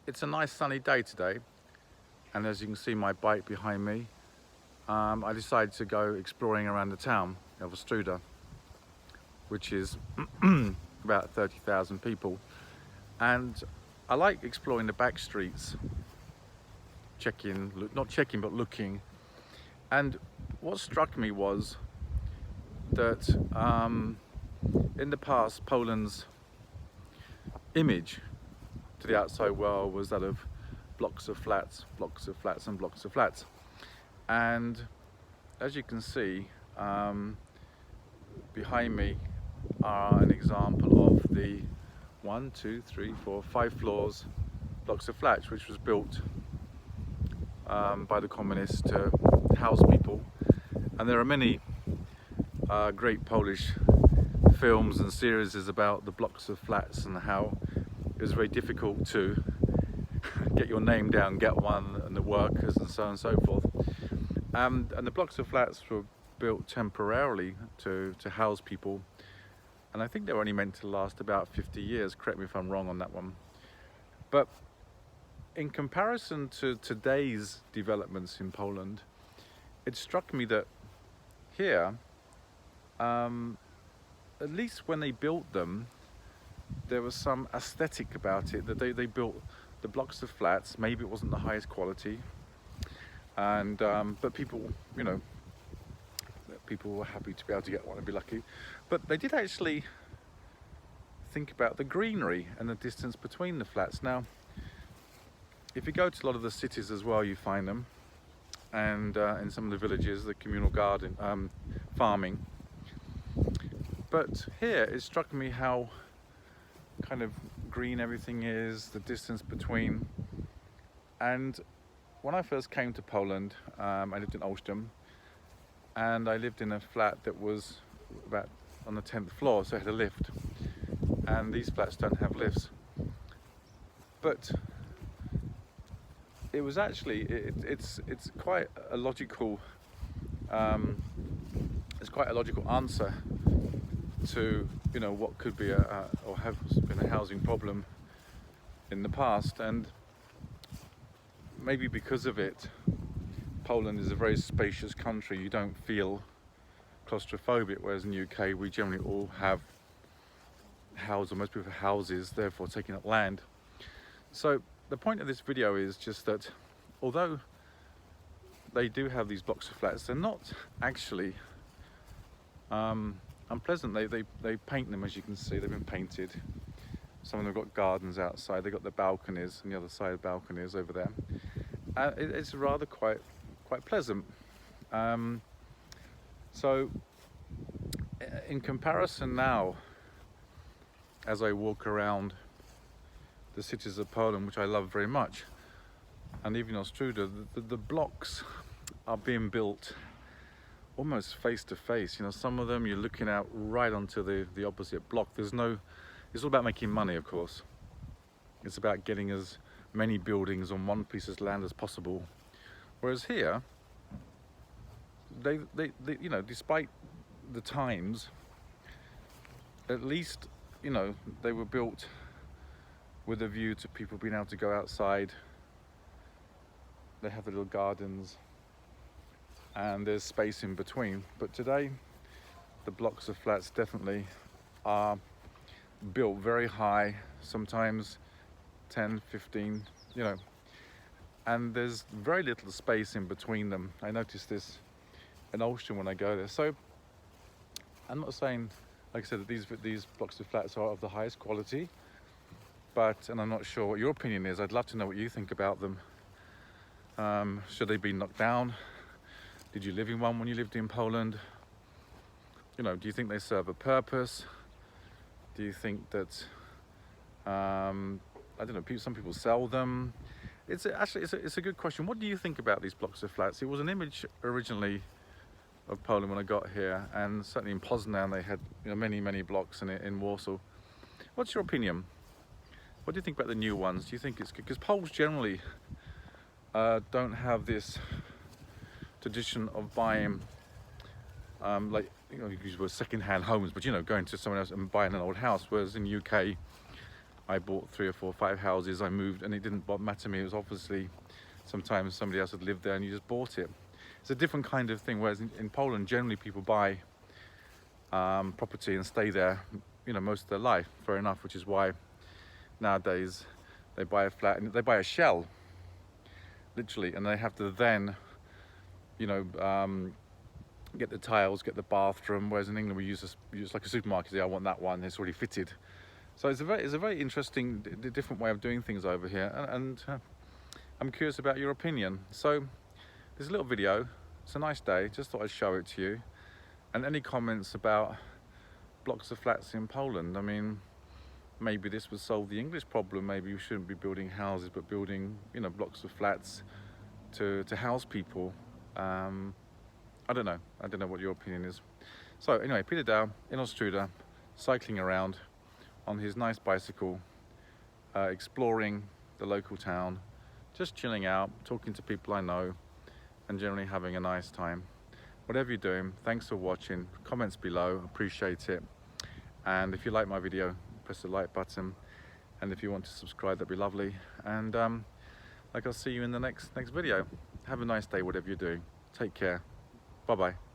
It's a nice sunny day today, and as you can see my bike behind me, I decided to go exploring around the town of Ostruda, which is about 30,000 people. And I like exploring the back streets, not checking, but looking. And what struck me was that in the past, Poland's image to the outside world was that of blocks of flats, blocks of flats and blocks of flats. And as you can see, behind me are an example of the 1, 2, 3, 4, 5 floors blocks of flats, which was built by the communists to house people. And there are many great Polish films and series about the blocks of flats and how it was very difficult to get your name down, get one, and the workers and so on and so forth. And the blocks of flats were built temporarily to house people, and I think they were only meant to last about 50 years, correct me if I'm wrong on that one. But in comparison to today's developments in Poland, it struck me that here, at least when they built them, there was some aesthetic about it, that they built the blocks of flats. Maybe it wasn't the highest quality, and but people, people were happy to be able to get one and be lucky. But they did actually think about the greenery and the distance between the flats. Now, if you go to a lot of the cities as well, you find them, and in some of the villages, the communal garden farming. But here, it struck me how kind of green everything is, the distance between. And when I first came to Poland, I lived in Olsztyn, and I lived in a flat that was about on the 10th floor, so it had a lift. And these flats don't have lifts. But it was actually, it's quite a logical, it's quite a logical answer to what could be or have been a housing problem in the past. And maybe because of it, Poland is a very spacious country. You don't feel claustrophobic, whereas in the UK we generally all have houses, or most people have houses, therefore taking up land. So the point of this video is just that although they do have these blocks of flats, they're not actually unpleasant. They paint them, as you can see. They've been painted. Some of them have got gardens outside. They've got the balconies, and the other side of the balconies over there. It's rather quite pleasant. So in comparison now, as I walk around the cities of Poland, which I love very much, and even Ostruda, the blocks are being built almost face to face. Some of them you're looking out right onto the opposite block. It's all about making money, of course. It's about getting as many buildings on one piece of land as possible. Whereas here, they despite the times, at least they were built with a view to people being able to go outside. They have the little gardens, and there's space in between. But today, the blocks of flats definitely are built very high, sometimes 10, 15, and there's very little space in between them. I noticed this in Olsztyn when I go there. So I'm not saying, like I said, that these blocks of flats are of the highest quality, and I'm not sure what your opinion is. I'd love to know what you think about them. Should they be knocked down? Did you live in one when you lived in Poland? Do you think they serve a purpose? Do you think that, I don't know, some people sell them? It's a good question. What do you think about these blocks of flats? It was an image originally of Poland when I got here, and certainly in Poznan they had many blocks in Warsaw. What's your opinion? What do you think about the new ones? Do you think it's good? Because Poles generally don't have this tradition of buying you use second-hand homes, but going to someone else and buying an old house. Whereas in the UK, I bought 3 or 4 or 5 houses, I moved, and it didn't matter to me. It was obviously sometimes somebody else had lived there and you just bought it. It's a different kind of thing, whereas in Poland generally people buy property and stay there, you know, most of their life. Fair enough, which is why nowadays they buy a flat and they buy a shell, literally, and they have to then, you know, get the tiles, get the bathroom. Whereas in England we use like a supermarket. Say, I want that one. It's already fitted. So it's a very interesting, different way of doing things over here, and I'm curious about your opinion. So this little video. It's a nice day. Just thought I'd show it to you. And any comments about blocks of flats in Poland? I mean, maybe this would solve the English problem. Maybe we shouldn't be building houses, but building, you know, blocks of flats to house people. I don't know. I don't know what your opinion is. So anyway, Peter Dow in Ostruda, cycling around on his nice bicycle, exploring the local town, just chilling out, talking to people I know, and generally having a nice time. Whatever you're doing, thanks for watching. Comments below, appreciate it. And if you like my video, press the like button. And if you want to subscribe, that'd be lovely. And like, I'll see you in the next video. Have a nice day, whatever you're doing. Take care. Bye-bye.